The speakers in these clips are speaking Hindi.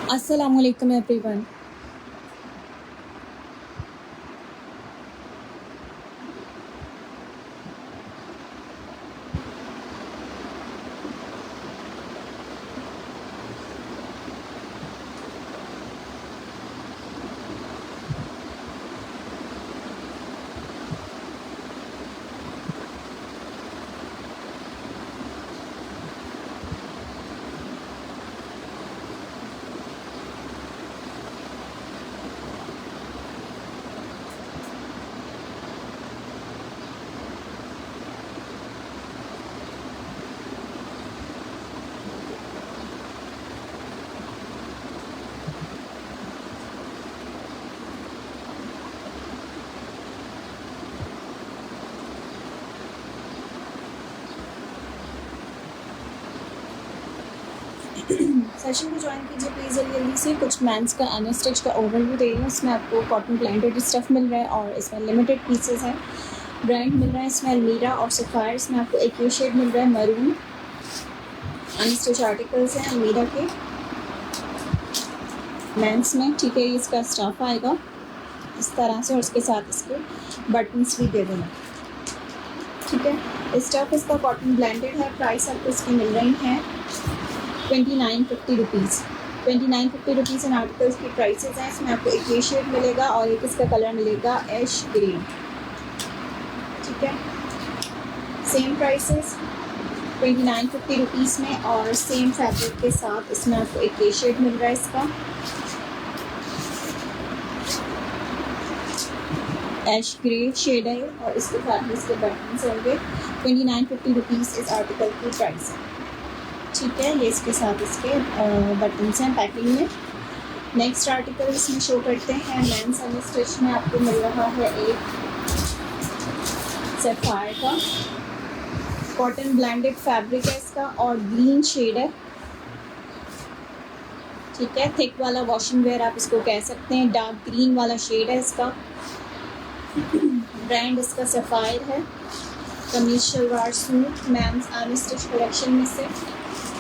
Assalamualaikum everyone. सेशन को ज्वाइन कीजिए प्लीज़ जल्दी से। कुछ मैंस का अनस्टिच का ओवरव्यू दे रही हूँ। इसमें आपको कॉटन ब्लेंडेड स्टफ़ मिल रहा है और इसमें लिमिटेड पीसेस हैं। ब्रांड मिल रहा है इसमें अलमीरा और सफ़ायर। इसमें आपको एक ये शेड मिल रहा है मरून। अनस्टिच आर्टिकल्स हैं अलमीरा के मैंस में, ठीक है। इसका स्टफ़ आएगा इस तरह से और इसके साथ इसके बटन्स भी दे देना, ठीक है। स्टफ़ इसका कॉटन ब्लेंडेड है। प्राइस आपको इसकी मिल रही है 2950 रुपीज़। 2950 रुपीज़ इन आर्टिकल्स की प्राइसेस हैं। इसमें आपको एक ये शेड मिलेगा और एक इसका कलर मिलेगा ऐश ग्रीन, ठीक है। सेम प्राइसेस 2950 रुपीज़ में और सेम फैब्रिक के साथ इसमें आपको एक ये शेड मिल रहा है इसका ऐश ग्रे शेड है और इसके साथ इसके बटन्स होंगे। 2950 रुपीज़ इस आर्टिकल की प्राइस है, ठीक है। ये इसके साथ इसके बटन्स हैं पैकिंग में। नेक्स्ट आर्टिकल इसमें शो करते हैं मेंस अनस्टिच में। आपको मिल रहा है एक सफ़ायर का कॉटन ब्लेंडेड फैब्रिक है इसका और ग्रीन शेड है, ठीक है। थिक वाला वॉशिंग वेयर आप इसको कह सकते हैं। डार्क ग्रीन वाला शेड है इसका। ब्रांड इसका सफ़ायर है। Kameez shalwar suit men's unstitch collection में से।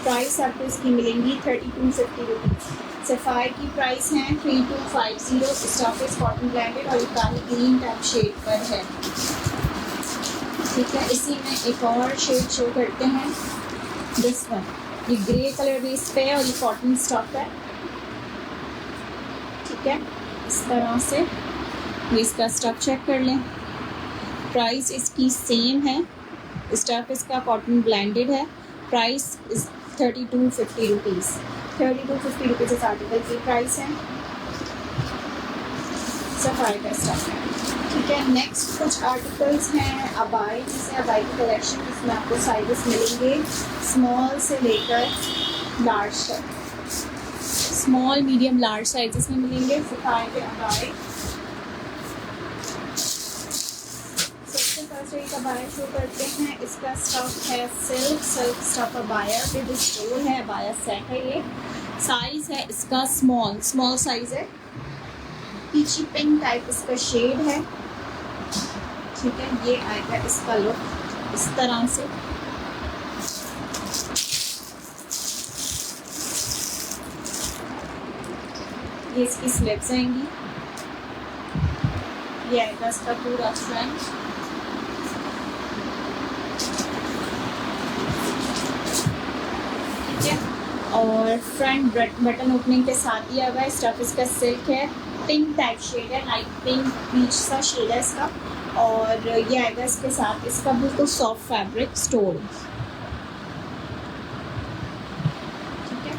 प्राइस आपको इसकी मिलेंगी 3250 रुपीज़। सफ़ायर की प्राइस है 3250। स्टॉफ कॉटन ब्लेंडेड और काली ग्रीन टाइप शेड पर है, ठीक है। इसी में एक और शेड शो करते हैं, दिस वन। ये ग्रे कलर बेस पे है और ये कॉटन स्टॉफ है, ठीक है। इस तरह से ये इसका स्टफ चेक कर लें। प्राइस इसकी सेम है। स्टफ इसका कॉटन ब्लेंडेड है। प्राइस इस 3250 रुपीज़। 3250 रुपीज़ इस आर्टिकल की प्राइस है। सफ़ायर का स्टफ है, ठीक है। नेक्स्ट कुछ आर्टिकल्स हैं अबाई, जैसे अबाई की कलेक्शन। इसमें आपको साइजेस मिलेंगे स्मॉल से लेकर लार्ज तक। स्मॉल मीडियम लार्ज साइजेस में मिलेंगे सफ़ायर के अबाई। एक अबाया शो करते हैं। इसका स्टफ है सिल्क स्टफ अबाया विद स्टोल है। अबाया सेट है ये। साइज है इसका स्मॉल साइज है। पीची पिंक टाइप इसका शेड है, ठीक है। ये आएगा इसका लुक इस तरह से। ये इसकी स्लीव्स आएंगी। ये आएगा इसका पूरा फ्रंट, और फ्रंट बटन ओपनिंग के साथ दिया हुआ है। स्टफ इसका सिल्क है। पिंक टाइप शेड है, लाइट पिंक बीच सा शेड है इसका। और ये आएगा इसके साथ इसका बिल्कुल सॉफ्ट फैब्रिक स्टोल, ठीक है।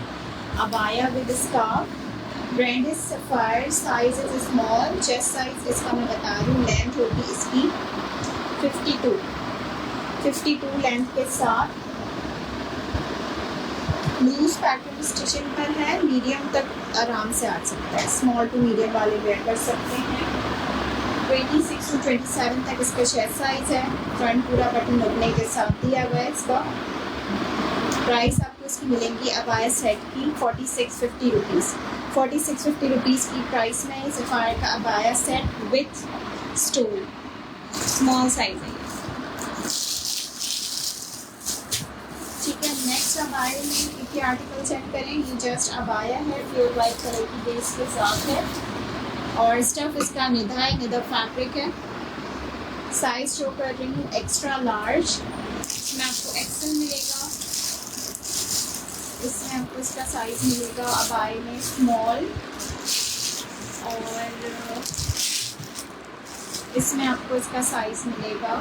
Abaya with scarf. Brand is sapphire. Size is small. Chest size इसका मैं बता रही हूँ। लेंथ होगी इसकी 52 लेंथ के साथ। लूज पैटर्न स्टिचिंग पर है। मीडियम तक आराम से आ सकता है। स्मॉल टू मीडियम वाले वेयर कर सकते हैं। 26 to 27 तक इसका चेस्ट साइज है। फ्रंट पूरा बटन ओपनिंग के साथ दिया हुआ है इसका। प्राइस आपको इसकी मिलेंगी अबाया सेट की 4650 रुपीज़। 4650 रुपीज़ की प्राइस में सफ़ायर का अबाया set with stole small size है, ठीक है। नेक्स्ट अबाया में ये आर्टिकल चेक करें, ये जस्ट अबाया है, प्योर वाइट कलर की बेस के साथ है और स्टफ इसका निधा है, निधा फैब्रिक है। साइज शो कर रही हूँ एक्स्ट्रा लार्ज, इसमें आपको एक्सेल मिलेगा, इसमें आपको इसका साइज मिलेगा अबाया में स्मॉल और इसमें आपको इसका साइज मिलेगा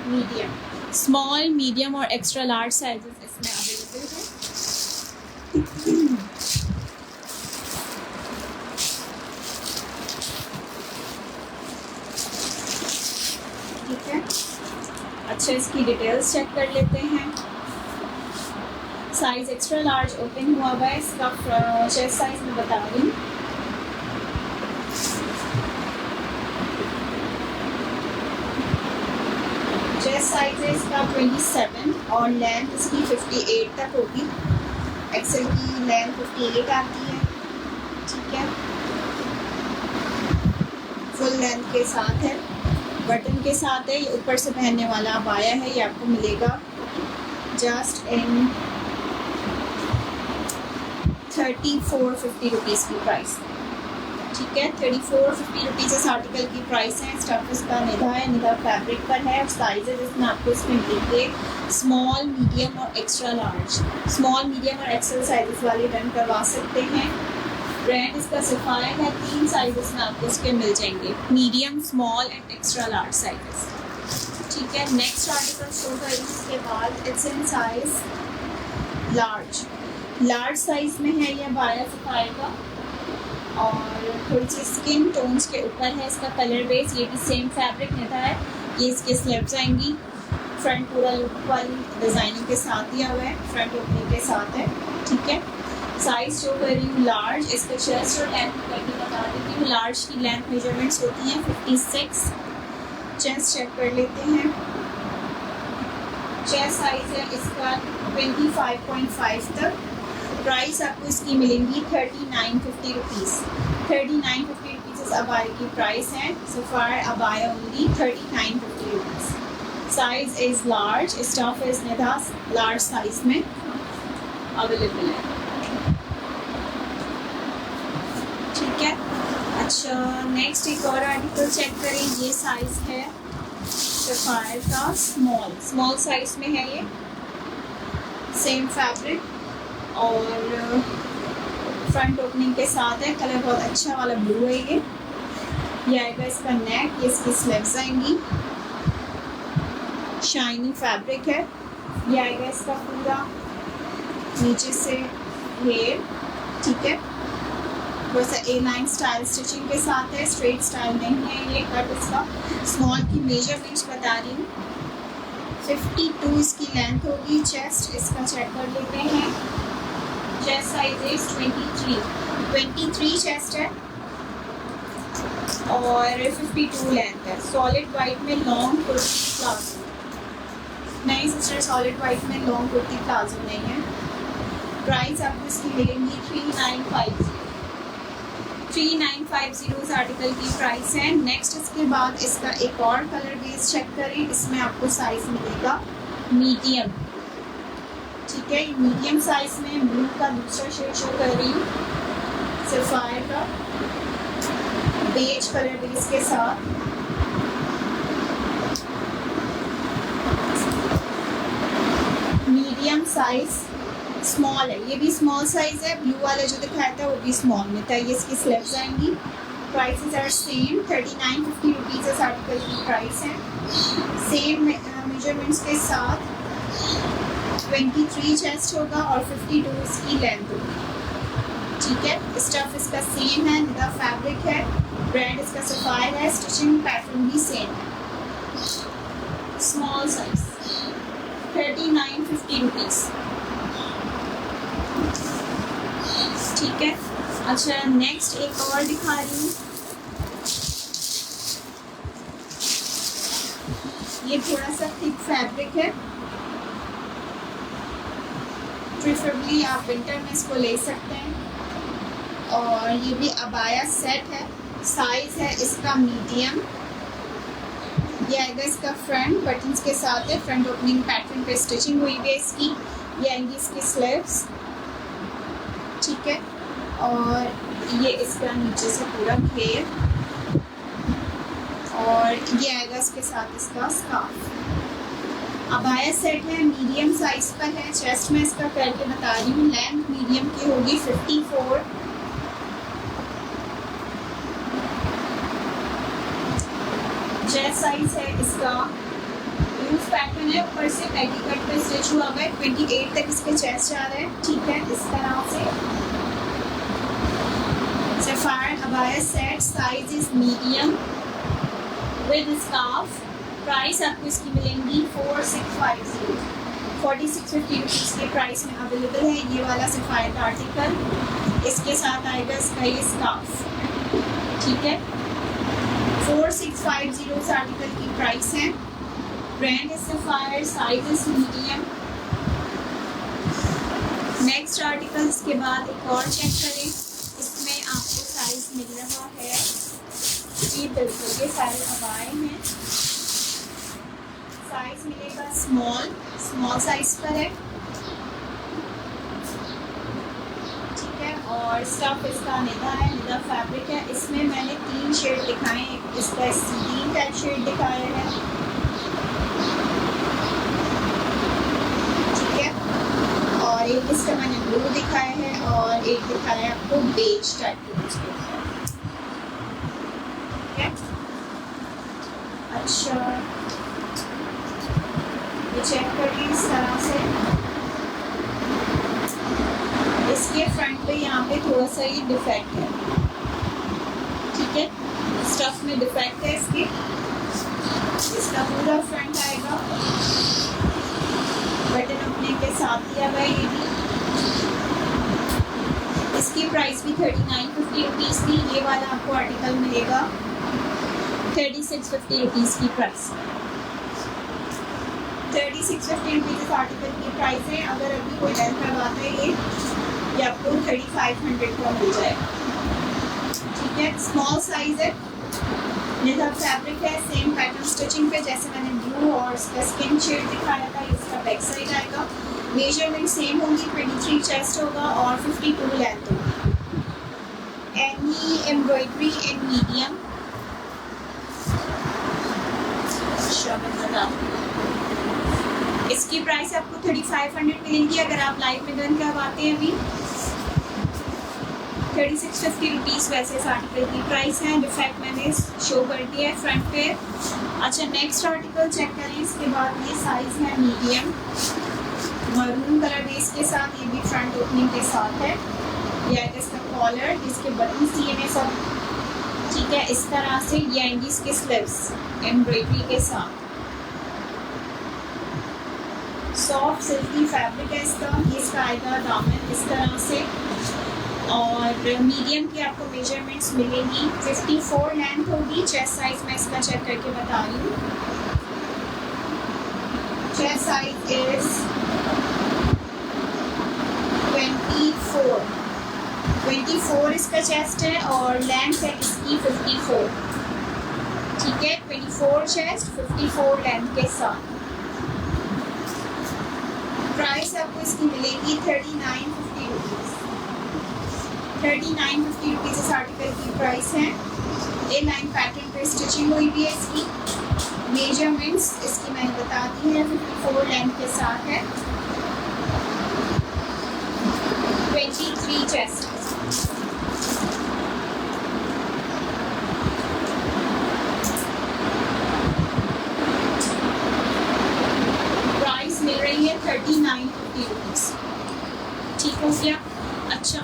मीडियम। स्मॉल, मीडियम और एक्स्ट्रा लार्ज साइजेस इसमें अवेलेबल है। ठीक है, अच्छा इसकी डिटेल्स चेक कर लेते हैं। साइज एक्स्ट्रा लार्ज ओपन हुआ हुआ है, इसका चेस्ट साइज मैं बता रही हूँ। चेस्ट साइज है इसका 27 और लेंथ इसकी 58 तक होगी। एक्सेल की लेंथ 58 आती है। ठीक है, फुल लेंथ के साथ है, बटन के साथ है, ये ऊपर से पहनने वाला अबाया है, ये आपको मिलेगा जस्ट इन 3450 रुपीज़ की प्राइस। ठीक है, 3450 रुपीज़ इस आर्टिकल की प्राइस है। स्टफ इसका निधा है, निधा फैब्रिक पर है और साइजेस इसमें आपको इसमें मिलेंगे स्मॉल, मीडियम और एक्स्ट्रा लार्ज। स्मॉल, मीडियम और एक्सेल साइजेस वाले डन करवा सकते हैं। ब्रांड इसका सफाया है, 3 साइजेस में आपको इसके मिल जाएंगे, medium, small and extra large sizes. ठीक है, नेक्स्ट आर्टिकल शो करेंगे इसके बाद। It's in size large, large size में है ये अबाया सफाया का और थोड़ी सी स्किन टोन्स के ऊपर है इसका कलर बेस। ये भी सेम फैब्रिक निधा है, ये इसके स्लिप्स आएंगी। फ्रंट पूरा लुक वाली डिज़ाइनिंग के साथ दिया हुआ है, फ्रंट ओपनिंग के साथ है। ठीक है, साइज शो कर रही हूँ लार्ज। इसका चेस्ट और लेंथ करके बता देती हूँ। लार्ज की लेंथ मेजरमेंट्स होती हैं 56। चेस्ट चेक कर लेते हैं। चेस्ट साइज है इसका 25.5 तक। प्राइस आपको इसकी मिलेंगी 3950 रुपीज़। 3950 रुपीज़ इस अबाया की प्राइस है। Sapphire abaya only 3950 rupees. Size is large, stuff is Nidha large size में अवेलेबल है। ठीक है, अच्छा नेक्स्ट एक और आर्टिकल चेक करें। ये साइज है सफायर का स्मॉल, स्मॉल साइज में है ये। सेम फैब्रिक और फ्रंट ओपनिंग के साथ है। कलर बहुत अच्छा वाला ब्लू है ये आएगा इसका नेक, ये इसकी स्लीव्स आएंगी। शाइनी फैब्रिक है, ये आएगा इसका पूरा नीचे से हेयर। ठीक है, थोड़ा सा A9 स्टाइल स्टिचिंग के साथ है, स्ट्रेट स्टाइल नहीं है ये कट इसका। स्मॉल की मेजरमेंट्स बता रही हूँ, 52 इसकी लेंथ होगी। चेस्ट इसका चेक कर लेते हैं। चेस्ट साइज इज 23 चेस्ट है और 52 लेंथ है। सॉलिड वाइट में लॉन्ग कुर्ती प्लाजो नहीं सिस्टर, सॉलिड वाइट में लॉन्ग कुर्ती प्लाजो नहीं है। प्राइस आपको इसकी मिलेंगी 3950 इस आर्टिकल की प्राइस है। नेक्स्ट इसके बाद इसका एक और कलर बेस चेक करें। इसमें आपको साइज मिलेगा मीडियम। ठीक है, मीडियम साइज में ब्लू का दूसरा शेड शो कर रही हूँ, सफायर का बेज कलर बेस के साथ। मीडियम साइज, स्मॉल है, ये भी स्मॉल साइज है। ब्लू वाला जो दिखाया था वो भी स्मॉल में था। ये इसकी स्लीव्स आएंगी। प्राइसेस आर सेम, 3950 रुपीज़ इस आर्टिकल की प्राइस है। सेम मेजरमेंट्स के साथ 23 चेस्ट होगा और 52 इसकी लेंथ होगी। ठीक है, स्टफ इसका सेम है, निधा फैब्रिक है। ब्रांड इसका सफायर है, स्टिचिंग पैटर्न भी सेम है। Small size 3950 rupees. ठीक है, अच्छा नेक्स्ट एक और दिखा रही हूँ। ये थोड़ा सा थिक फैब्रिक है, प्रेफरेबली आप विंटर में इसको ले सकते हैं। और ये भी अबाया सेट है। साइज है इसका मीडियम। ये आएगा इसका फ्रंट बटन्स के साथ है, फ्रंट ओपनिंग पैटर्न पे स्टिचिंग हुई है इसकी। ये आएंगी इसकी स्लीव्स, ठीक है, और ये इसका नीचे से पूरा घेर, और ये आएगा इसके साथ इसका स्कार्फ। अबाया सेट है, मीडियम साइज का है। चेस्ट में इसका करके बता रही हूँ, लेंथ मीडियम की होगी 54, चेस्ट साइज है इसका, लूज पैटर्न है, ऊपर से पेटीकोट पे स्टिच हुआ हुआ है, 28 तक इसके चेस्ट जा रहा है, ठीक है, इस तरह से। Sapphire abaya set, size is medium with scarf. Price आपको इसकी मिलेंगी 4650, 4650 रुपीज़ के प्राइस में अवेलेबल है ये वाला सफायर का आर्टिकल। इसके साथ आएगा इसका ये स्कार्फ, ठीक है, 4650 इस आर्टिकल की प्राइस है। Brand is sapphire, size is medium. Next article इसके बाद एक और चेक करें, इसमें आपको साइज मिल रहा है, ये बिल्कुल ये सारे अबाए हैं, साइज मिलेगा स्मॉल साइज पर है, ठीक है, और स्टफ इसका निदा है, निदा फैब्रिक है। इसमें मैंने 3 शेड दिखाए हैं, इसका ग्रीन टाइप शेड दिखाया है, ठीक है, और एक इसका मैंने ब्लू दिखाया है, और एक दिखाया है आपको बेज टाइप का, ठीक है। अच्छा, ये चेक करिए इस तरह से, इसके फ्रंट पे यहाँ पे थोड़ा सा ये डिफेक्ट है, ठीक है, स्टफ में डिफेक्ट है इसके। इसका पूरा फ्रंट आएगा, बटन अपने के साथ दिया हुआ है, ये भी। इसकी प्राइस भी 3950 रुपीज़ थी, ये वाला आपको आर्टिकल मिलेगा 3650 रुपीज़ की प्राइस, 3650 रुपीज़ इस आर्टिकल की प्राइस है। अगर अभी कोई लेंथ करवाता है ये आपको 3500 का मिल जाएगा, ठीक है, स्मॉल साइज है, निदा फैब्रिक है, सेम पैटर्न स्टिचिंग पे जैसे मैंने ब्लू और इसका स्किन शेड दिखाया था, इसका बैक साइड आएगा। मेजरमेंट सेम होंगी, 23 चेस्ट होगा और 52 लेंथ होगी। एनी एम्ब्रॉयडरी इन मीडियम, इसकी प्राइस आपको 3500 मिलेंगी। अगर आप लाइव में डन करवाते हैं अभी 3650 रुपीज़ वैसे इस आर्टिकल की प्राइस है। डिफेक्ट मैंने शो कर दिया है फ्रंट पे। अच्छा, नेक्स्ट आर्टिकल चेक करें, इसके बाद ये साइज है मीडियम, मरून कलर बेस के साथ, ये भी फ्रंट ओपनिंग के साथ है। ये आएगा इसका कॉलर, जिसके बटन दिए हैं सब, ठीक है, इस तरह से। ये आएंगी इसके स्लीव्स एम्ब्रॉयडरी के साथ, सॉफ्ट सिल्की फैब्रिक है इसका। ये इसका आएगा दामन इस तरह से, और मीडियम की आपको मेजरमेंट्स मिलेंगी। 54 लेंथ होगी। चेस्ट साइज मैं इसका चेक करके बता रही हूँ। चेस्ट साइज इज 24 इसका चेस्ट है, और लेंथ है इसकी 54, ठीक है, 24 चेस्ट 54 लेंथ के साथ। प्राइस आपको इसकी मिलेगी 3950 रुपीज़। 3950 रुपीज़ इस आर्टिकल की प्राइस है। ए लाइन पैटर्न पे स्टिचिंग हुई भी है इसकी। मेजरमेंट्स इसकी मैंने बता दी है, 54 लेंथ के साथ है, 23 चेस्ट। प्राइस मिल रही है 3950 रुपीज़, ठीक हो गया। अच्छा,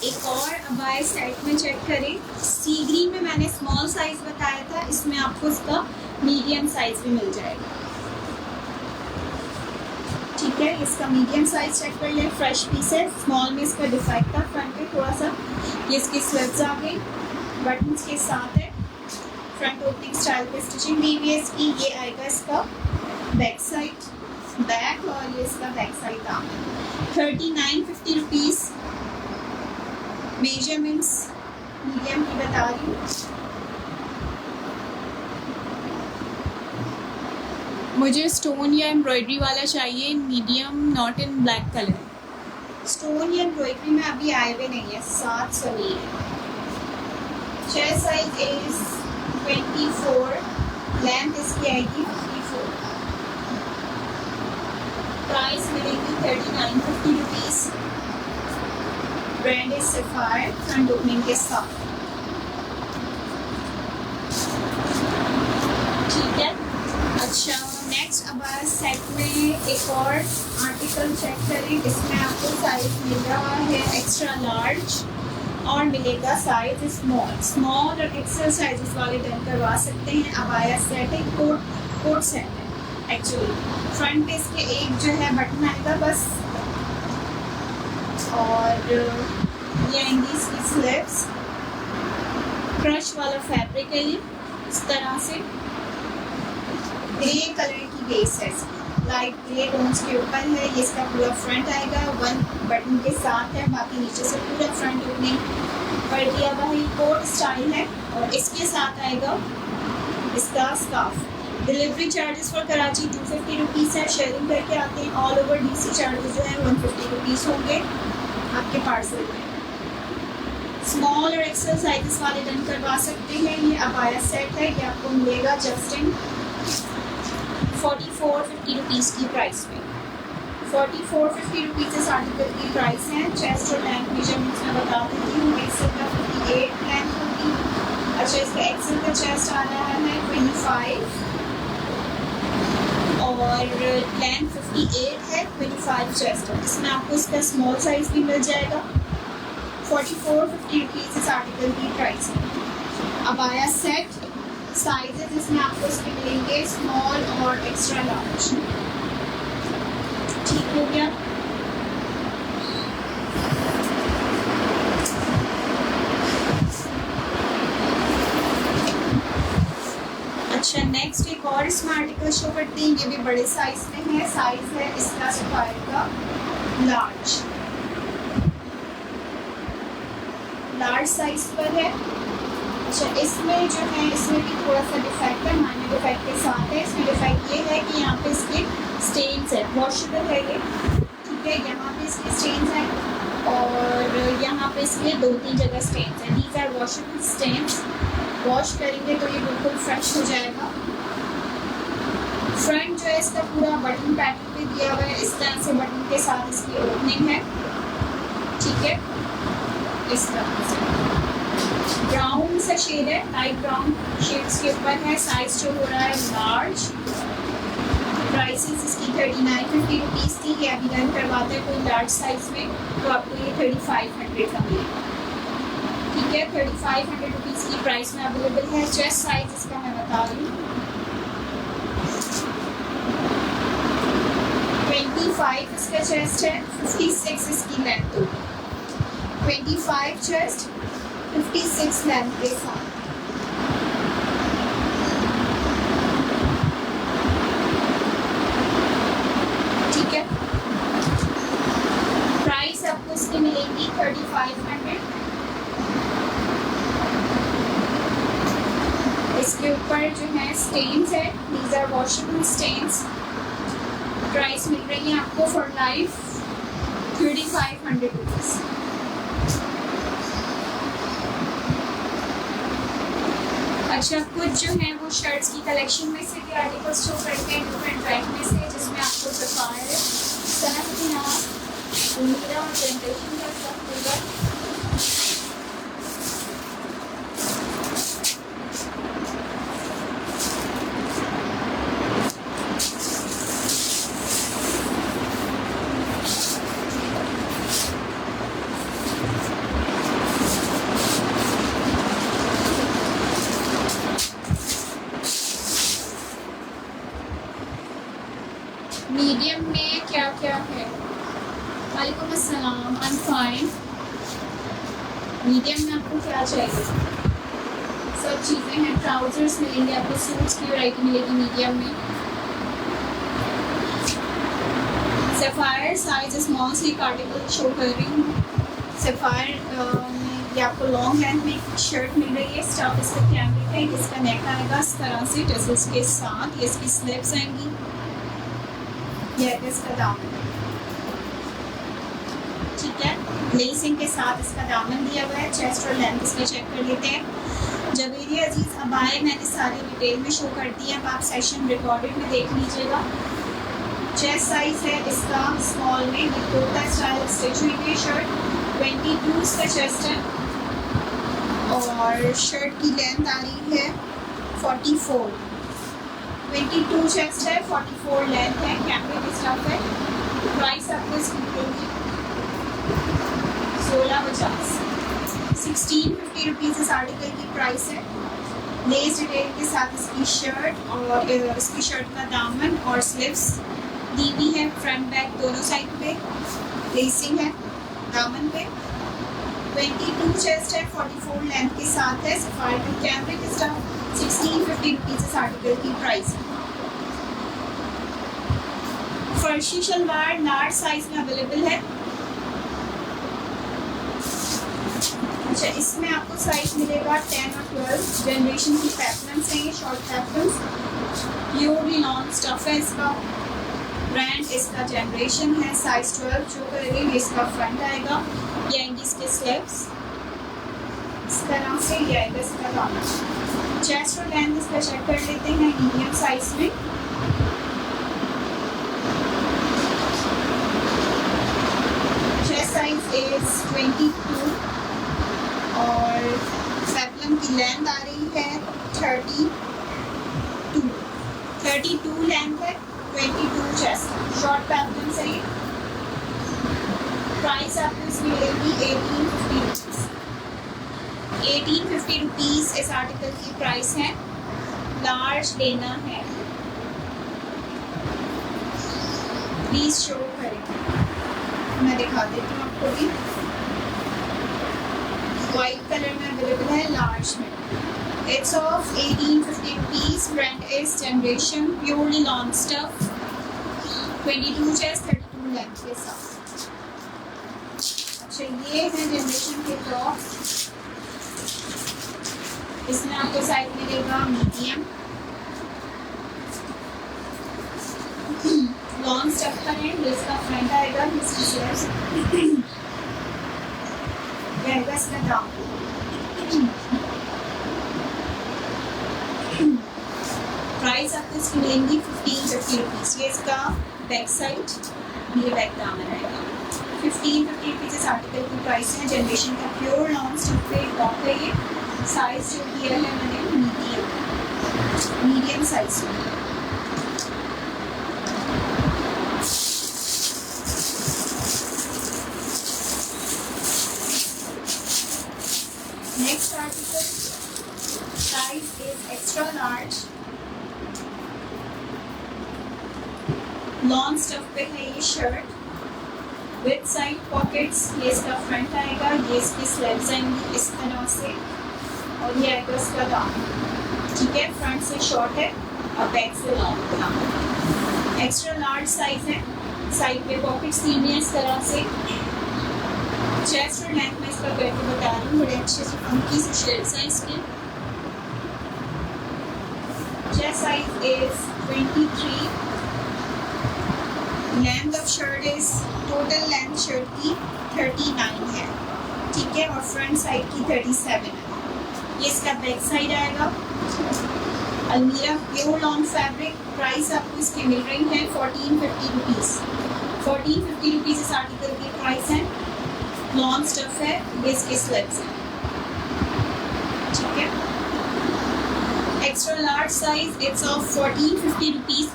एक और अबाया सेट में चेक करें। सी ग्रीन में मैंने स्मॉल साइज बताया था, इसमें आपको इसका मीडियम साइज भी मिल जाएगा, ठीक है। इसका मीडियम साइज चेक कर लें। फ्रेश पीस है। स्मॉल में इसका डिफेक्ट था फ्रंट पे थोड़ा सा। ये इसकी स्लिप्स आ गई, बटन्स के साथ है, फ्रंट ओपनिंग स्टाइल पे स्टिचिंग दी हुई है इसकी। ये आएगा इसका बैक साइड, बैक, और ये इसका बैक साइड दामन। 3950 रुपीज़। मेजरमेंट्स मीडियम की बता रही हूँ। मुझे स्टोन या एम्ब्रॉयडरी वाला चाहिए, medium, not in black colour. Stone या एम्ब्रॉयडरी में अभी आए हुए नहीं है, 700 ही है। चेस्ट साइज इज 24, लेंथ इसकी आएगी 54। प्राइस मिलेगी 3950 rupees. Brand is sapphire, front opening के साथ। ठीक है। अच्छा, नेक्स्ट अब सेट में एक और आर्टिकल चेक करें। इसमें आपको साइज मिल रहा है एक्स्ट्रा लार्ज और मिलेगा साइज स्मॉल। स्मॉल और एक्सेल साइजेस वाले डन करवा सकते हैं। अबाया सेट है, कोट सेट है एक्चुअली। फ्रंट पे इसके एक जो है बटन आएगा बस, और ये आएंगी इसकी स्लिप्स। क्रश वाला फैब्रिक है ये, इस तरह से ग्रे कलर की बेस है इसकी, लाइट ग्रे टोन्स के ऊपर है। ये इसका पूरा फ्रंट आएगा, 1 बटन के साथ है, बाकी नीचे से पूरा फ्रंट ओपनिंग कर दिया हुआ है। कोट स्टाइल है और इसके साथ आएगा इसका scarf. Delivery charges for Karachi 250 rupees है। शेयरिंग करके आते हैं ऑल ओवर DC चार्जेस जो है 150 रुपीज़ होंगे आपके पार्सल में। स्मॉल और एक्सेल साइजेस वाले डन करवा सकते हैं। ये अबाया सेट है, ये आपको मिलेगा जस्ट इन 4450 रुपीज़ की प्राइस में। 4450 रुपीज़ इस आर्टिकल की प्राइस है। चेस्ट और लेंथ मेजरमेंट्स में बता देती हूँ। एक्सेल का 58 लेंथ होगी। अच्छा, इसका एक्सेल का चेस्ट आ रहा है 25 और लेंथ 58 है, 25 चेस्ट है। इसमें आपको इसका स्मॉल साइज भी मिल जाएगा। 4450 रुपीज़ इस आर्टिकल की प्राइस है। अबाया सेट साइजेस इसमें आपको इसके मिलेंगे स्मॉल और एक्स्ट्रा लार्ज। ठीक हो गया। अच्छा, नेक्स्ट एक और इसमें आर्टिकल शो करते हैं। ये भी बड़े साइज में है। साइज है इसका सफायर का लार्ज साइज पर है। अच्छा, इसमें जो है इसमें भी थोड़ा सा डिफेक्ट है, माइनर डिफेक्ट के साथ है। इसमें डिफेक्ट ये है कि यहाँ पे इसके स्टेन्स है, वॉशेबल है ये। ठीक है, यहाँ पे इसके स्टेन्स हैं और यहाँ पे इसके 2-3 जगह स्टेन्स हैं। These are washable stains. Wash करेंगे तो ये बिल्कुल फ्रेश हो जाएगा। फ्रंट जो है इसका पूरा बटन पैटर्न पे दिया हुआ है, इस तरह से बटन के साथ इसकी ओपनिंग है। ठीक है, इस तरह से ब्राउन सा शेड है, लाइट ब्राउन शेड्स के ऊपर है। साइज जो हो रहा है लार्ज। प्राइसेस इसकी 3950 रुपीज़ थी। ये अभी रन करवाते हैं कोई लार्ज साइज में तो आपको ये 3500 का मिलेगा। ठीक है, 3500 रुपीज़ की प्राइस में अवेलेबल है। चेस्ट साइज इसका मैं बता रही हूँ 25 इसका चेस्ट है, 56 इसकी लेंथ होगी। 25 चेस्ट, 56 लेंथ के साथ। ठीक है, प्राइस आपको इसकी मिलेगी 3500। इसके ऊपर जो है स्टेन्स है, these are washable stains. Price मिल रही है आपको फॉर लाइफ 3500 रुपीज़। अच्छा, कुछ जो है वो शर्ट्स की कलेक्शन में से भी आर्टिकल्स शो करते हैं डिफरेंट ब्रांड में से, जिसमें आपको सफायर, सनफरीना, उमीरा और जनरेशन का सब होगा। मीडियम में क्या क्या है? वालेकुम अस्सलाम, आई एम फाइन। मीडियम में आपको क्या चाहिए? सब चीज़ें हैं। ट्राउजर्स मिलेंगे आपको, सूट्स की वैरायटी मिलेगी मीडियम में। सफ़ायर साइज स्मॉल से एक आर्टिकल शो कर रही हूँ। सफ़ायर में ये आपको लॉन्ग लेंथ में एक शर्ट मिल रही है। स्टफ इसका कैमरिक है। इसका नेक आएगा इस तरह से टसल्स के साथ। ये इसकी स्लिप्स आएंगी। ये इसका दामन, ठीक है, लेसिंग के साथ इसका दामन दिया हुआ है। चेस्ट और लेंथ इसका चेक कर लेते हैं। जवेरी अजीज अबाए मैंने सारी डिटेल में शो कर दी है, अब आप सेशन रिकॉर्डेड में देख लीजिएगा। चेस्ट साइज है इसका स्मॉल में, कुर्ता स्टाइल स्टिच हुई है शर्ट, 22 इसका चेस्ट है और शर्ट की लेंथ आ रही है 44, 22 चेस्ट है, 44 लेंथ है, कैमरे स्टफ है। प्राइस आपको इसकी 1650, 1650 रुपीज़ इस आर्टिकल की प्राइस है। लेस डिटेल के साथ इसकी शर्ट और इसकी शर्ट का दामन और स्लीव्स दी हुई है, फ्रंट बैक दोनों साइड पे लेसिंग है दामन पे। 22 चेस्ट है, 44 लेंथ के साथ है, सफायर का कैमरे के साथ 1650 रुपीज़ इस आर्टिकल की प्राइस है। फर्शी शलवार लार्ज साइज में अवेलेबल है। अच्छा, इसमें आपको साइज मिलेगा 10 और 12 जनरेशन की पैटर्न्स हैं, ये short patterns, purely non stuff है इसका। ब्रांड इसका जनरेशन है, साइज 12 जो करेंगे, ये इसका फ्रंट आएगा, ये आएंगी इसके स्लीव्स इस तरह से, ये आएगा इसका दामन। चेस्ट और लेंथ इसका चेक कर लेते हैं मीडियम साइज में। चेस्ट साइज इज 22 और पेप्लम की लेंथ आ रही है 32 लेंथ है, 22 चेस्ट, शॉर्ट पेप्लम से। प्राइस आपको इसमें मिलेगी 1850 रुपीज़ इस आर्टिकल की प्राइस है। लार्ज लेना है प्लीज़ शो करें, मैं दिखा देती हूँ आपको भी। वाइट कलर में अवेलेबल है लार्ज में। It's of 1850 rupees. Brand is generation, purely long stuff, 22 chest, 32 length के साथ। अच्छा, ये है जनरेशन के टॉप, इसमें आपको साइज मिलेगा मीडियम, लॉन्ग स्टफ का है, ये इसका फ्रंट आएगा, इसकी स्लीव्स रहेगा, इसका दाम। प्राइस आपको इसकी मिलेंगी 1550 रुपीज़। ये इसका बैक साइड, ये बैक दामन आएगा, 1550 रुपीज़ इस आर्टिकल की प्राइस है। जनरेशन का प्योर लॉन्ग स्टफ पे टॉप है ये। साइज जो दिया है मैंने मीडियम साइज में। Next article size is extra large, long stuff पे है ये शर्ट विद साइड पॉकेट्स। ये इसका फ्रंट आएगा, ये इसकी स्लीव्स आएंगी इस तरह से और ये आएगा इसका दामन, ठीक है। फ्रंट से शॉर्ट है और बैक से लॉन्ग दामन। एक्स्ट्रा लार्ज साइज है, साइड पे पॉकेट्स दी हुई है इस तरह से। चेस्ट और नेक में इसका करके बता रही हूँ, बड़े अच्छे से फंकी से शेड्स हैं इसके। Chest size is 23, length of shirt is, total length shirt की 39 है, ठीक है, और फ्रंट साइड की 37 है। ये इसका बैक साइड आएगा। अलमीरा प्योर लॉन फैब्रिक। प्राइस आपको इसकी मिल रही है 1450 रुपीज़। 1450 रुपीज़ इस आर्टिकल की प्राइस है। लॉन स्टफ है, ये इसके स्लीव्स हैं, ठीक है। Extra large size it's of 1450 rupees.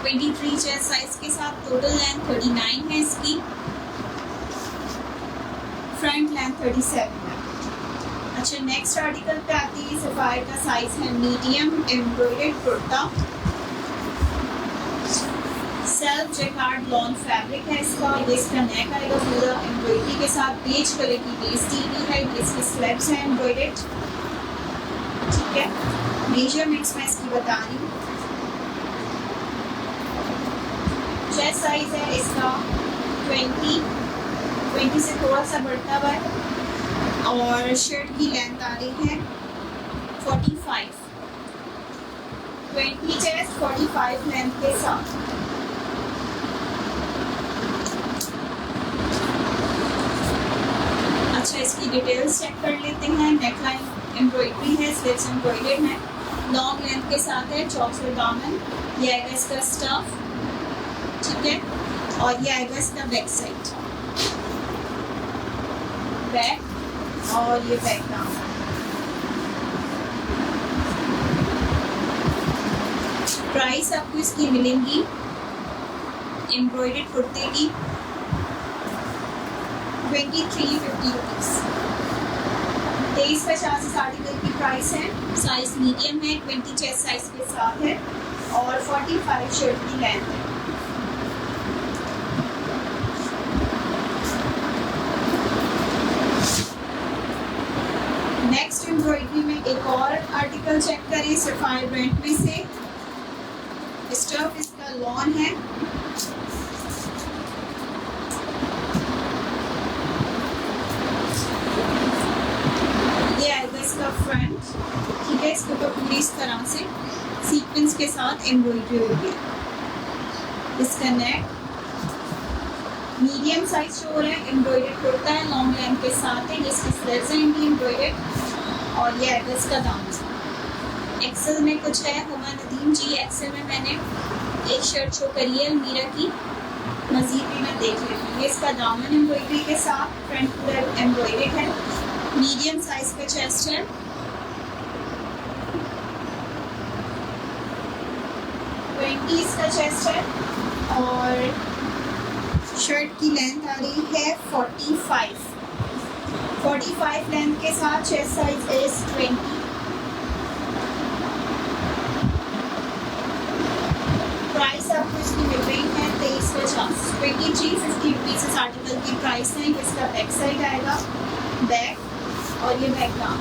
23 chest size के साथ, टोटल लेंथ 39 है इसकी, फ्रंट लेंथ 37 है। अच्छा, नेक्स्ट आर्टिकल पे आती है, सफायर का साइज है medium, embroidered kurta, self Jaccard lawn fabric है इसका। ये इसका नेक आएगा पूरा एम्ब्रॉयडरी के साथ, बेज कलर की बेस दी हुई है, इसके स्लीव्स हैं एम्ब्रॉयडर्ड, ठीक है। मेजरमेंट्स मैं इसकी बता रही हूँ। चेस्ट साइज है इसका 20 से थोड़ा सा बढ़ता हुआ है और शर्ट की लेंथ आ रही है 45, 20 चेस्ट 45 लेंथ के साथ। आर्टिकल्स चेक कर लेते हैं। नेकलाइन एम्ब्रॉयडरी है, स्लीव्स एम्ब्रॉयडर्ड है, लॉन्ग लेंथ के साथ है, चौकर दामन। ये आएगा इसका स्टफ, ठीक है, और ये आएगा इसका बैक साइड, बैक और ये बैक दामन। प्राइस आपको इसकी मिलेंगी एम्ब्रॉयडर्ड कुर्ते की 2350 रुपीज़। 2350 इस आर्टिकल की प्राइस है। साइज मीडियम है, 20 चेस्ट साइज के साथ है और 45 शर्ट की लेंथ है। नेक्स्ट एम्ब्रॉयडरी में एक और आर्टिकल चेक करें सफायर ब्रांड में से। स्टफ इसका लॉन है, ये आएगा इसका फ्रंट, ठीक है। इसके ऊपर पूरी इस तरह से सीक्वेंस के साथ एम्ब्रॉयडरी होगी। इसका नेक मीडियम साइज शो है, एम्ब्रॉयडर्ड कुर्ता है, लॉन्ग लेंथ के साथ है। ये इसकी स्लीव्स हैं एम्ब्रॉयडर्ड और ये आएगा इसका दामन। एक्सेल में कुछ है, हुमा नदीम जी एक्सेल में मैंने एक शर्ट शो करी है अलमीरा की, मजीद भी मैं देख लेती हूँ। ये इसका दामन एम्ब्रॉयडरी के साथ, फ्रंट पूरा एम्ब्रॉयडर्ड है, मीडियम साइज का चेस्ट है। इसका चेस्ट है और शर्ट की लेंथ आ रही है 45 लेंथ के साथ। Chest size is 20। प्राइस आपको इसकी मिल रही है 2350, 2350 रुपीज़ इस आर्टिकल की प्राइस है। इसका बैक साइड आएगा, बैक और ये बैक दाम।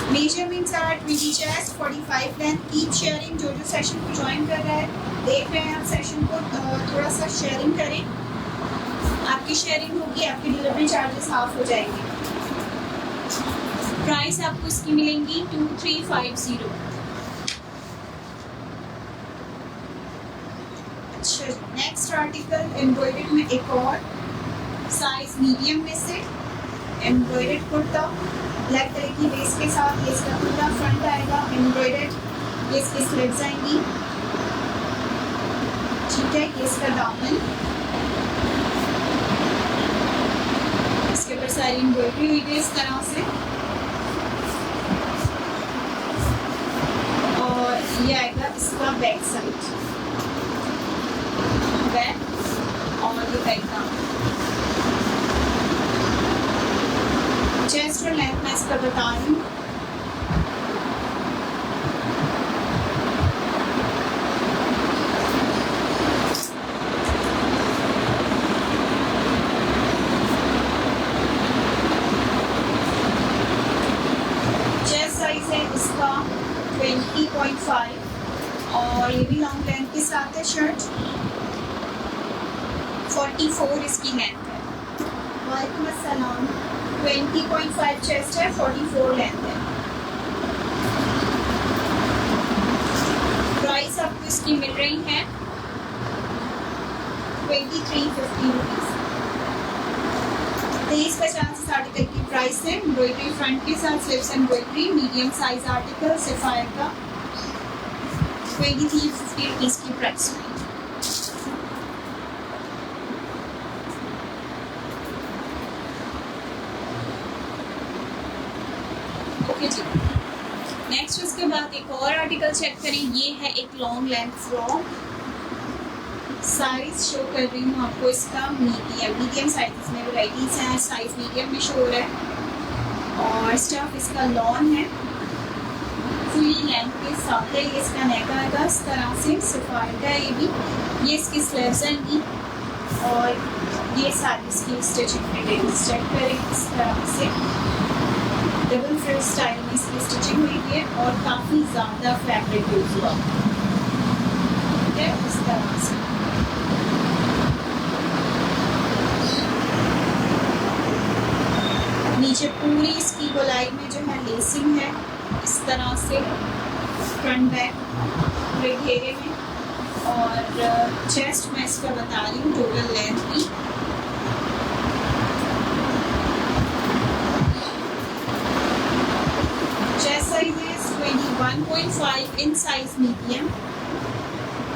Measurements are 20 chest, 45 length. Keep sharing, जो सेशन को ज्वाइन कर रहा है, देख रहे हैं आप सेशन को, थोड़ा सा शेयरिंग करें। आपकी शेयरिंग होगी, आपके डिलीवरी चार्जेस हाफ हो जाएंगे। प्राइस आपको इसकी मिलेंगी 2350। अच्छा, नेक्स्ट आर्टिकल एम्ब्रॉयडर्ड में एक और साइज मीडियम में से एम्ब्रॉयडर्ड कुर्ता, ब्लैक कलर की बेस के साथ। ये इसका पूरा फ्रंट आएगा एम्ब्रॉयडर्ड, ये इसकी स्लीव्स आएंगी, ठीक है। ये इसका दामन, इसके ऊपर सारी एम्ब्रॉयडरी हुई है इस तरह से, और ये आएगा इसका बैक साइड, बैक और ये बैक दामन। चेस्ट और लेंथ मैं इसका बता रही हूँ। चेस्ट साइज है इसका 20.5 और ये भी लॉन्ग लेंथ के साथ है। शर्ट 44 इसकी लेंथ है। वालेकुम अस्सलाम। 20.5 चेस्ट है, 44 लेंथ है। प्राइस आपको इसकी मिल रही है 2350 रुपीज़। 2350 आर्टिकल की प्राइस है। एम्ब्रॉयडरी फ्रंट के साथ, sleeves embroidery, medium size article, sapphire का 2350 रुपीज़ की प्राइस है। ओके जी, नेक्स्ट उसके बाद एक और आर्टिकल चेक करें। ये है एक long length frock, size show कर रही हूँ आपको इसका मीडियम साइज में वैराइटीज हैं। साइज मीडियम में शो हो रहा है और स्टफ इसका लॉन है, फुली लेंथ के साथ है। ये इसका नेक आएगा इस तरह से, सफायर का ये भी। ये इसकी स्लीव्स आएंगी और ये सारी इसकी स्टिचिंग डिटेल्स चेक करें। इस तरह से डबल फ्रिल स्टाइल में इसकी स्टिचिंग हुई है और काफ़ी ज़्यादा फैब्रिक यूज हुआ, ठीक है, इस तरह से। नीचे पूरी इसकी गोलाई में जो है लेसिंग है इस तरह से, फ्रंट बैक पूरे घेरे में। और चेस्ट मैं इसका बता रही हूँ टोटल लेंथ की 1.5 इन साइज मीडियम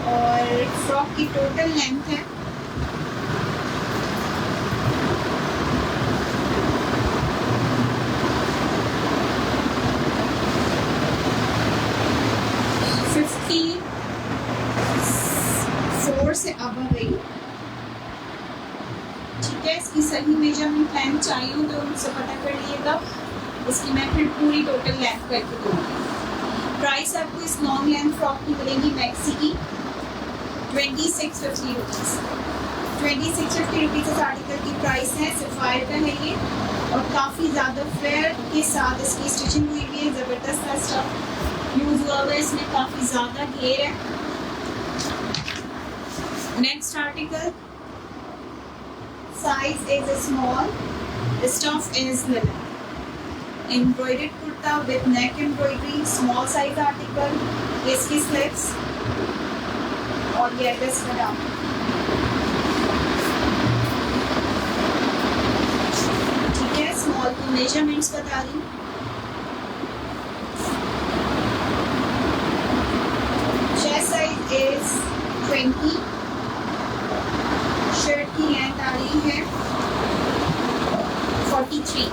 और फ्रॉक की टोटल लेंथ है 54 से अब गई। ठीक है, इसकी सही मेजरमेंट लेंथ चाहिए हो तो उनसे पता कर लीजिएगा, इसकी मैं फिर पूरी टोटल लेंथ करके दूँगी। प्राइस आपको इस लॉन्ग लेंथ फ्रॉक की मिलेगी मैक्सी की 2650 रुपीज़। 2650 रुपीज़ इस आर्टिकल की प्राइस है। सफ़ायर का है ये और काफ़ी ज़्यादा फ्लेयर के साथ इसकी स्टिचिंग हुई हुई है। ज़बरदस्त सा स्टफ यूज़ हुआ हुआ है, इसमें काफ़ी ज़्यादा घेर है। Next article, size is small, stuff is linen, embroidered kurta with neck embroidery, small size article, इसकी स्लिप्स और ये एड्रेस का नाम। ठीक है, स्मॉल की मेजरमेंट्स बता दी। चेस्ट साइज इज 20, शर्ट की लेंथ आ रही है 43,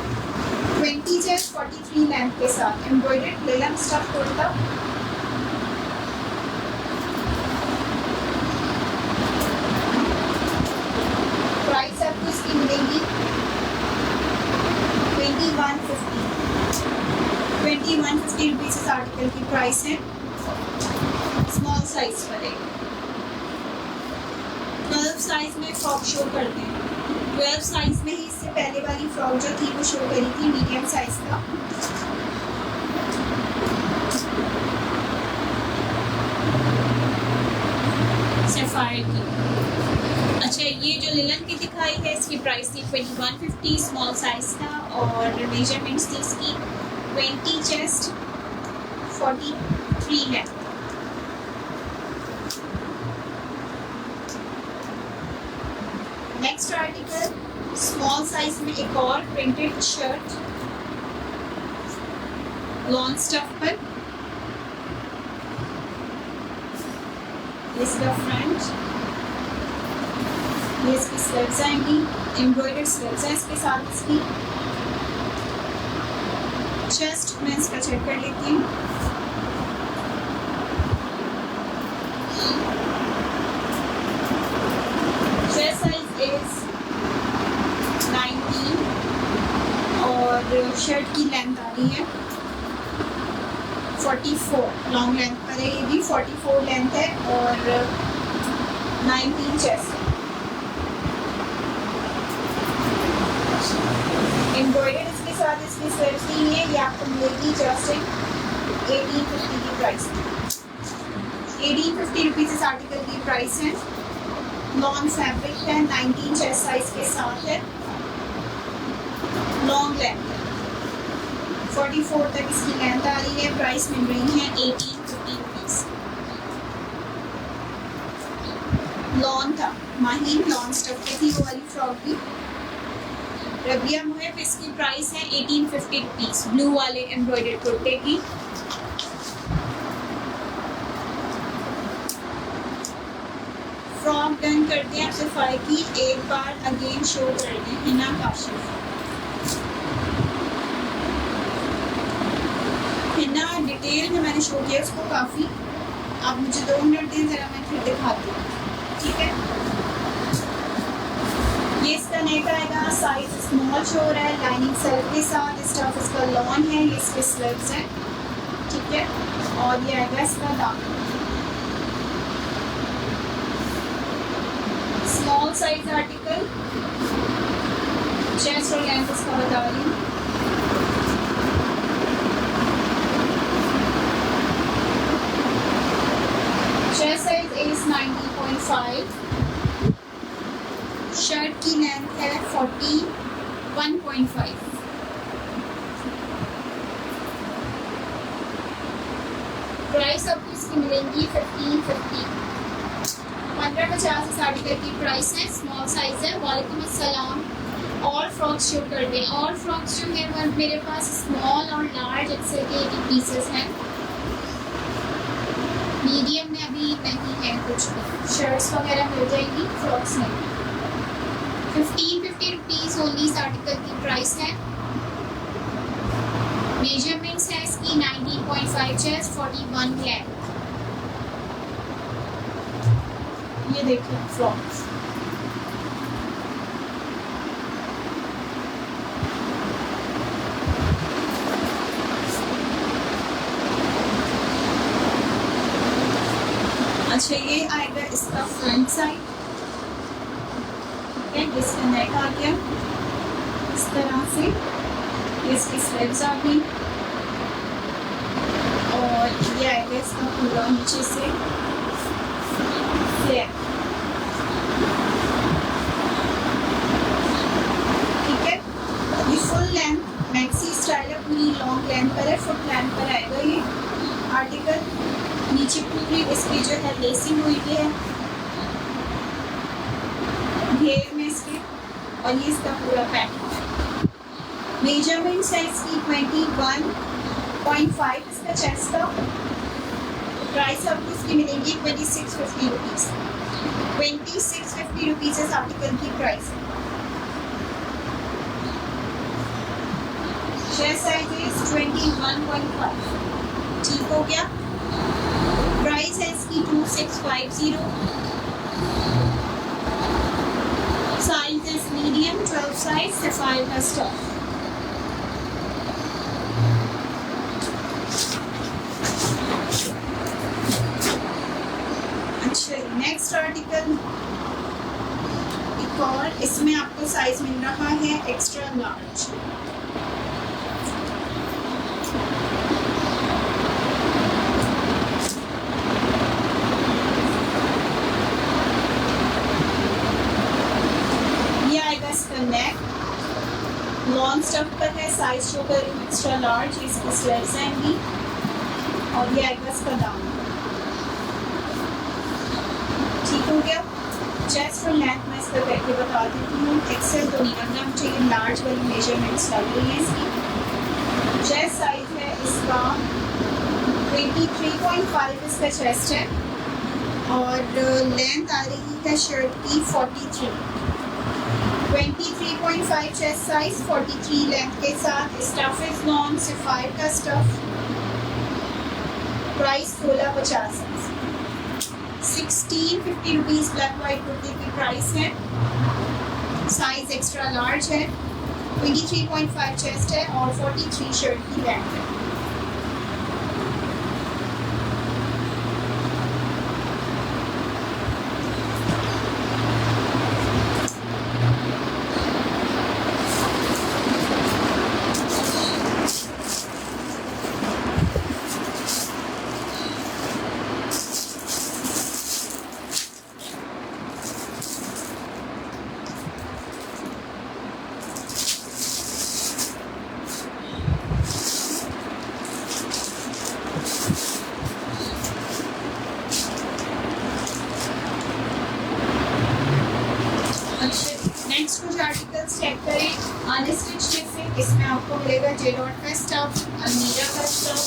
20 चेस्ट 43 लेंथ के साथ embroidered linen stuff kurta. Price आपको इसकी मिलेगी 2150 रुपीज़ इस आर्टिकल की प्राइस है। स्मॉल साइज पर है। 12 साइज में फ्रॉक शो करते हैं। 12 साइज में ही इससे पहले वाली फ्रॉक जो थी वो शो करी थी मीडियम साइज का। सफायर की। अच्छा, ये जो लिनन की दिखाई है इसकी प्राइस थी 2150, स्मॉल साइज था और मेजरमेंट्स थी इसकी 20 चेस्ट 43 है। नेक्स्ट आर्टिकल, स्मॉल साइज में एक और प्रिंटेड शर्ट लॉन्ग स्टफ पर। इसका फ्रंट, ये इसकी स्लीव्स आएंगी, एम्ब्रॉयडर्ड स्लीव्स हैं इसके साथ। इसकी चेस्ट मैं इसका चेक कर लेती हूँ। चेस्ट साइज इज 19 और शर्ट की लेंथ आ रही है 44, लॉन्ग लेंथ पर है ये भी। 44 लेंथ है और 19 चेस्ट। एम्ब्रॉयडर्ड इसके साथ इसकी स्लीव्स दी है। ये आपको मिलेगी जस्ट 1850 की प्राइस। 1850 रुपीज़ इस आर्टिकल की प्राइस है। लॉन्ग फैब्रिक है, 19 चेस्ट साइज के साथ है, लॉन्ग लेंथ 44 तक इसकी लेंथ आ रही है। प्राइस मिल रही है 1850 रुपीज़। लॉन्ग था, माहीन लॉन्ग स्टफ की थी वो वाली फ्रॉक भी। रबिया मुहिब, इसकी प्राइस है 1850 रुपीज़, ब्लू वाले एम्ब्रॉयडर्ड कुर्ते की। फ्रॉक डन करते हैं सफाई की। एक बार अगेन शो कर दें हिना काशिफ। हिना डिटेल में मैंने शो किया उसको काफ़ी। आप मुझे 2 मिनट दें, ज़रा मैं फिर दिखाती हूँ। ठीक है, ये इसका नेक आएगा, साइज स्मॉल शो हो रहा है, लाइनिंग सेल्फ के साथ। स्टफ इसका लॉन है, ये इसके स्लीव्स हैं। ठीक है, और ये आएगा इसका दामन। स्मॉल साइज आर्टिकल, चेस्ट और लेंथ इसका बता रही हूँ। चेस्ट साइज इज 90.5, शर्ट की लेंथ है 41.5। प्राइस आपको इसकी मिलेंगी 1550। 1550 इस आर्टिकल की प्राइस है। स्मॉल साइज है। वालेकुम अस्सलाम। और फ्रॉक्स शो कर दें। और फ्रॉक्स जो है वो मेरे पास स्मॉल और लार्ज एक्सेल के पीसेस हैं। मीडियम में अभी नहीं है कुछ भी, शर्ट्स वगैरह मिल जाएंगी, फ्रॉक्स नहीं। 1550 रुपीज़ ओनली इस आर्टिकल की प्राइस है। मेजरमेंट्स है इसकी 19.5 चेस्ट, 41 लेंथ। ये देखिए फ्रॉक्स, अच्छा ये आएगा इसका फ्रंट साइड, ठीक है, जिसका नेक आ गया इस तरह से, ये इसकी स्लीव्स आ गई, और ये आएगा इसका पूरा नीचे से फ्लेयर, ठीक है। ये फुल लेंथ मैक्सी स्टाइल है, पूरी लॉन्ग लेंथ पर है, फुट लेंथ पर आएगा ये आर्टिकल। नीचे पूरी इसकी जो है लेसिंग हुई है घेर में इसके, और ये इसका पूरा पैटर्न है। मेजरमेंट्स है इसकी 21.5 इसका चेस्ट का। प्राइस आपको इसकी मिलेगी 2650 रुपीज़। 2650 रुपीज़ इस आर्टिकल की प्राइस है। चेस्ट साइज इज 21.5, ठीक हो गया। प्राइस है इसकी 2650। साइज इज मीडियम, 12 साइज, सफाई का स्टॉक। अच्छा नेक्स्ट आर्टिकल एक और, इसमें आपको साइज मिल रहा है एक्स्ट्रा लार्ज। नेक लॉन्ग स्टफ पर है, साइज शो कर रही हूँ एक्स्ट्रा लार्ज, इसकी स्लीव्स आएंगी, और ये आएगा इसका दामन, ठीक हो गया। चेस्ट और लेंथ मैं इसका करके बता देती हूँ। एक्सेल तो नहीं करना मुझे, लार्ज वाली मेजरमेंट्स लग रही हैं इसकी। चेस्ट साइज है इसका 23.5 इसका चेस्ट है, और लेंथ आ रही है शर्ट की 43। 23.5 चेस्ट साइज, 43 लेंथ के साथ। स्टफ इज नॉन सिफायर का स्टफ। प्राइस 1650 है। 1650 रुपीज़ ब्लैक वाइट कुर्ती की प्राइस है। साइज एक्स्ट्रा लार्ज है, 23.5 चेस्ट है, और 43 शर्ट की लेंथ है। नेक्स्ट कुछ आर्टिकल्स चेक करें अनस्टिच से। इसमें आपको मिलेगा जेडॉट का स्टफ, अलमीरा का स्टफ,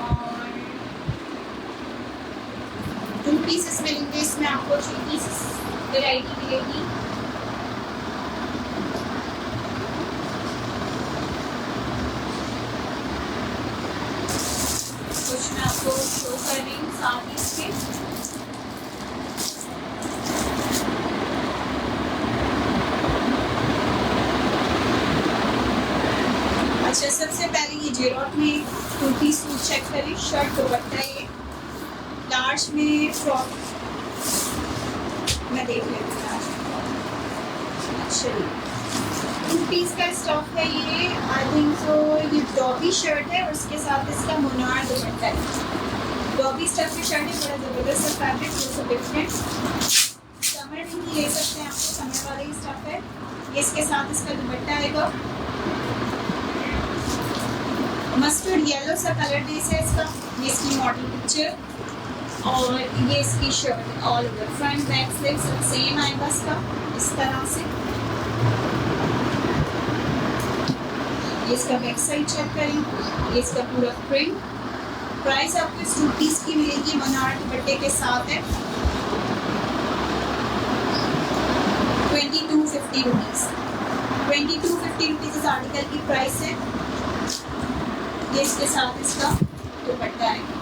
और 2 पीसेस मिलेंगे। इसमें आपको 3 पीसेस वैरायटी मिलेगी। कुछ मैं आपको शो कर रही हूँ साथ ही इसके। अच्छा सबसे पहले ये जेरॉट में 2 पीस सूट चेक करें। शर्ट दुपट्टा ये लार्ज में फ्रॉक मैं देख लेती हूँ। अच्छा 2 पीस का स्टॉक है ये, आई थिंक सो ये डॉबी शर्ट है और उसके साथ इसका मुनार दुपट्टा है। डॉबी स्टफ की शर्ट है, बड़ा ज़बरदस्त सा फैब्रिक, तो डिफरेंट। समर में ही ले सकते हैं, आपको समर वाला ही स्टफ है ये। इसके साथ इसका दुपट्टा आएगा, मस्टर्ड येलो सा कलर बेस है इसका। ये इसकी मॉडल पिक्चर और ये इसकी shirt all over front back sleeves same आएगा इसका इस तरह से। ये इसका बैक साइड चेक करें, ये इसका पूरा प्रिंट प्राइस आपको इस 2 पीस की मिलेगी बनारस दुपट्टे के साथ है 2250 रुपीज़। 2250 रुपीज़ इस आर्टिकल की प्राइस है। ये इसके साथ इसका दुपट्टा है।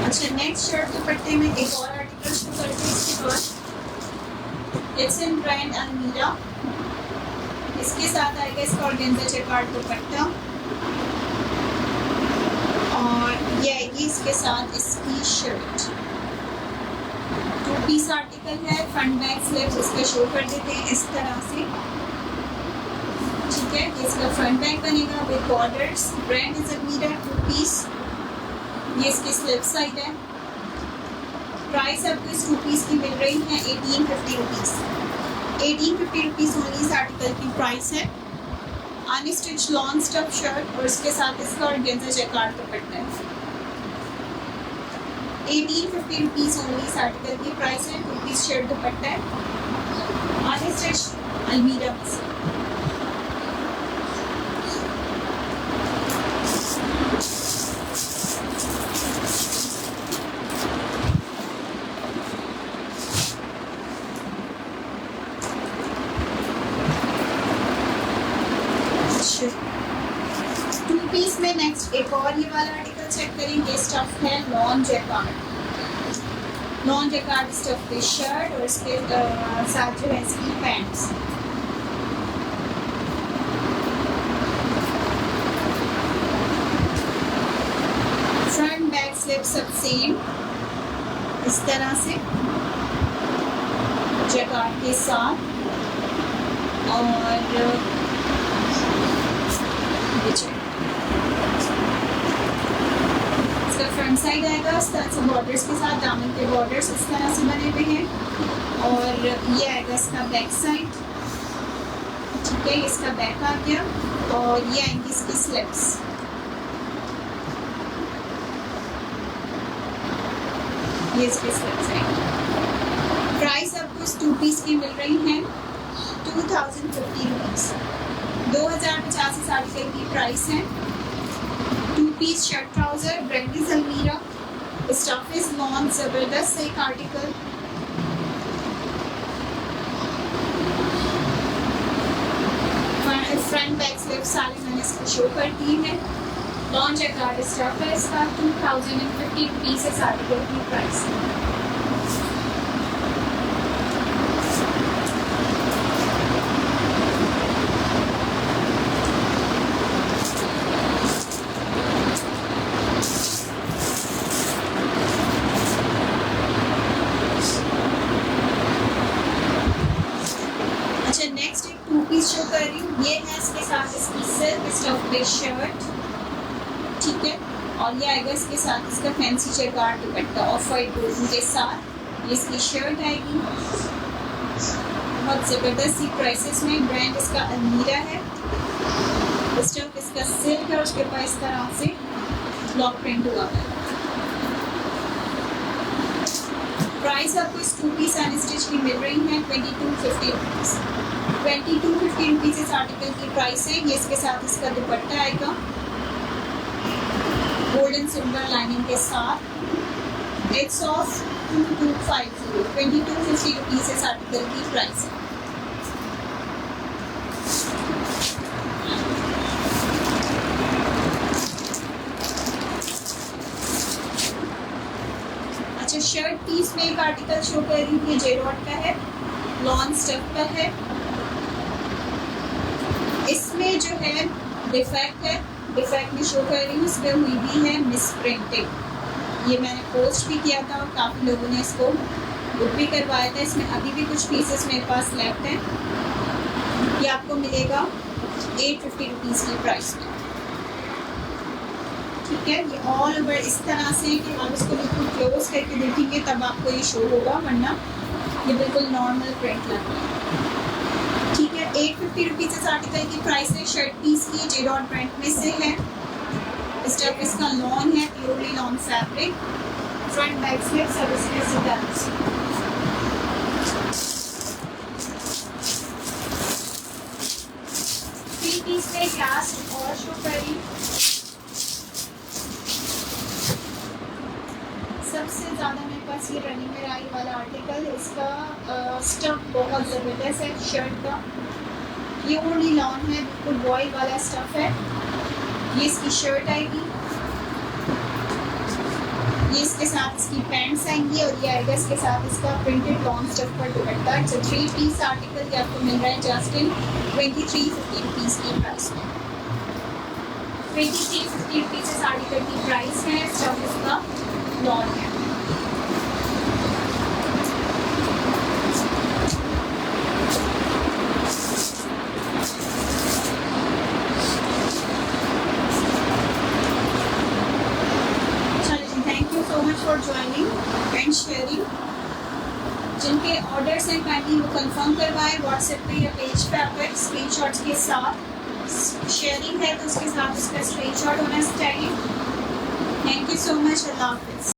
अच्छा, नेक्स्ट शर्ट दुपट्टे में एक और आर्टिकल शो करते हैं इसके बाद। इट्स इन ब्रांड अलमीरा। इसके साथ आएगा इसका ऑर्गेन्जा चेकार्ड दुपट्टा और ये आएगी इसके साथ इसकी शर्ट। 2 पीस आर्टिकल है। फ्रंट बैक स्लीव्स इसके शो कर देते हैं इस तरह से, ठीक है। इसका फ्रंट बैक बनेगा विद बॉर्डर्स। ब्रांड इज अलमीरा। 2 पीस। ये इसकी स्लिप साइड है। प्राइस आपको इस 2 पीस की मिल रही है 1850 रुपीज़। 1850 रुपीज़ ओनली इस आर्टिकल की प्राइस है। अनस्टिच लॉन्ग स्टफ शर्ट और इसके साथ इसका ऑर्गेन्जा जैकार्ड दुपट्टा है। 1850 रुपीज़ ओनली इस आर्टिकल की प्राइस है। 2 पीस शर्ट दुपट्टा है अनस्टिच अलमीरा में से। पीस में नेक्स्ट एक और ये वाला आर्टिकल चेक करेंगे। स्टफ है lawn jacquard. Lawn jacquard stuff की शर्ट और इसके साथ जो है इसकी पैंट्स। फ्रंट बैक स्लिप सब सेम इस तरह से जैकार्ड के साथ और फ्रंट साइड आएगा इस तरह से बॉर्डर्स के साथ। दामन के बॉर्डर्स इस तरह से बने हुए हैं और ये आएगा इसका बैक साइड, ठीक है। इसका बैक आ गया और ये आएंगी इसकी स्लिप्स। ये इसकी स्लिप्स आएंगी। प्राइस आपको इस 2 पीस की मिल रही है 2050 रुपीज़। 2050 इस आर्टिकल की प्राइस है। 2 piece shirt trouser. Brand is Almirah. Stuff is lawn. जबरदस्त एक आर्टिकल। फ्रंट बैक स्लिप सारे मैंने इसको शो कर दी है। लॉन जैकार्ड स्टफ है इसका। 2050 रुपीज़ इस आर्टिकल की प्राइस है। नेक्स्ट एक 2 पीस शो कर रही हूँ। ये है इसके साथ इसकी सिल्क स्टफ पे शर्ट, ठीक है। और ये आएगा इसके साथ इसका fancy jacquard dupatta off white golden के साथ। ये इसकी शर्ट आएगी। बहुत ज़बरदस्त सी प्राइसेस में। ब्रांड इसका अलमीरा है। स्टफ इसका सिल्क है और उसके ऊपर इस तरह से ब्लॉक प्रिंट हुआ है। प्राइस आपको इस 2 पीस अनस्टिच की मिल रही है 2250 रुपीज़। 2250 रुपीज़ इस आर्टिकल की प्राइस है। ये इसके साथ इसका दुपट्टा आएगा गोल्डन सिल्वर लाइनिंग के साथ। It's of 2250। 2250 रुपीज़ इस आर्टिकल की प्राइस है। अच्छा, शर्ट पीस में एक आर्टिकल शो कर रही हूँ। ये जेरॉट का है। लॉन स्टफ का है। इसमें जो है डिफेक्ट है। डिफेक्ट में शो कर रही हूँ। इसमें हुई भी है मिस प्रिंटिंग। ये मैंने पोस्ट भी किया था और काफ़ी लोगों ने इसको बुक भी करवाया था। इसमें अभी भी कुछ पीसेस मेरे पास लेफ्ट हैं। ये आपको मिलेगा 850 रुपीज़ की प्राइस में, ठीक है। ये ऑल ओवर इस तरह से कि आप इसको बिल्कुल क्लोज करके देखेंगे तब आपको ये शो होगा, वरना ये बिल्कुल नॉर्मल प्रिंट लगता है। 850 रुपीज़ इस आर्टिकल की प्राइस है। शर्ट पीस की जे डॉट ब्रांड में से है। स्टफ इसका लॉन है, purely lawn fabric. Front back slip सब इसके सितारे। थ्री पीस में लास्ट और शो करी। सबसे ज़्यादा मेरे पास ये रनिंग में आई वाला आर्टिकल, इसका स्टफ बहुत ज़बरदस्त है। शर्ट का प्योरली लॉन है, बिल्कुल बॉय वाला स्टफ है। ये इसकी शर्ट आएगी, ये इसके साथ इसकी पैंट्स आएंगी और ये आएगा इसके साथ इसका प्रिंटेड लॉन्ग स्टफ पर dupatta. It's a 3 piece article, ये आपको मिल रहा है जस्ट इन 2350 रुपीज़ की प्राइस में। 2350 रुपीज़ इस आर्टिकल की प्राइस है। स्टफ इसका लॉन है। so much for joining and sharing. जिनके ऑर्डर्स हैं काइंडली वो कंफर्म करवाएं व्हाट्सएप पे या पेज पे। आपका स्क्रीनशॉट्स के साथ शेयरिंग है तो उसके साथ उसका स्क्रीनशॉट होना चाहिए। Thank you so much. अल्लाह हाफिज़।